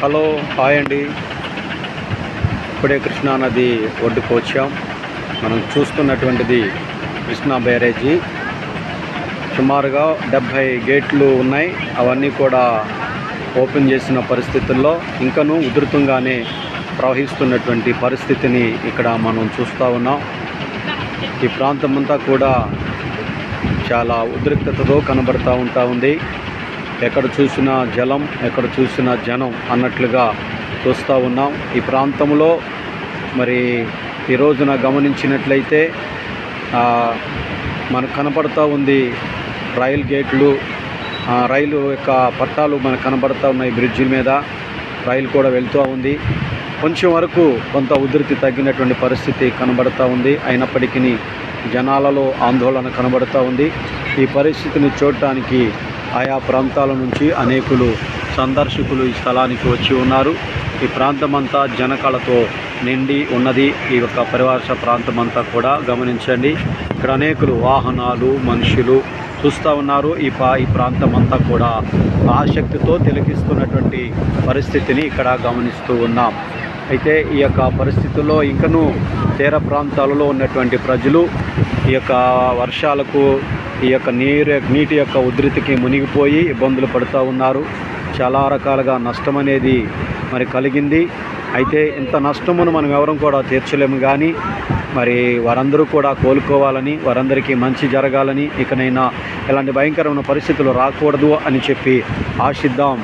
Hello hi అండి. ఇప్పుడే కృష్ణా నది ఒడ్డుకు వచ్చాం. మనం చూస్తున్నటువంటిది కృష్ణా బ్యారేజీ. సుమారుగా 70 గేట్లు ఉన్నాయి. అవన్నీ కూడా ఓపెన్ చేసిన పరిస్థితుల్లో ఇంకనూ ఉధృతంగానే ప్రవహిస్తున్నటువంటి పరిస్థితిని ఇక్కడ మనం చూస్తూ ఉన్నాం. ఈ ప్రాంతం అంతా కూడా చాలా ఉద్రిక్తతతో కనబడుతూ ఉంది. ఎక్కడ చూసినా జలం, ఎక్కడ చూసినా జనం అన్నట్లుగా చూస్తూ ఉన్నాం. ఈ ప్రాంతంలో మరి ఈ రోజున గమనించినట్లయితే మనకు కనబడుతూ ఉంది రైలు గేట్లు, రైలు యొక్క పట్టాలు మనకు కనబడుతూ ఉన్నాయి. బ్రిడ్జి మీద రైలు కూడా వెళ్తూ ఉంది. కొంచెం వరకు కొంత ఉధృతి తగ్గినటువంటి పరిస్థితి కనబడుతూ ఉంది. అయినప్పటికీ జనాలలో ఆందోళన కనబడుతూ ఉంది. ఈ పరిస్థితిని చూడటానికి ఆయా ప్రాంతాల నుంచి అనేకులు సందర్శకులు ఈ స్థలానికి వచ్చి ఉన్నారు. ఈ ప్రాంతమంతా జనకళతో నిండి ఉన్నది. ఈ యొక్క పరివార ప్రాంతం అంతా కూడా గమనించండి. ఇక్కడ అనేకులు వాహనాలు, మనుషులు చూస్తూ ఉన్నారు. ఈ ప్రాంతం అంతా కూడా ఆసక్తితో తిలకిస్తున్నటువంటి పరిస్థితిని ఇక్కడ గమనిస్తూ ఉన్నాం. అయితే ఈ యొక్క పరిస్థితుల్లో ఇంకనూ తీర ప్రాంతాలలో ఉన్నటువంటి ప్రజలు ఈ యొక్క వర్షాలకు, ఈ యొక్క నీటి యొక్క ఉధృతికి మునిగిపోయి ఇబ్బందులు పడుతూ ఉన్నారు. చాలా రకాలుగా నష్టం అనేది మరి కలిగింది. అయితే ఇంత నష్టమును మనం ఎవరం కూడా తీర్చలేము, కానీ మరి వారందరూ కూడా కోలుకోవాలని, వారందరికీ మంచి జరగాలని, ఇకనైనా ఇలాంటి భయంకరమైన పరిస్థితులు రాకూడదు అని చెప్పి ఆశిద్దాం.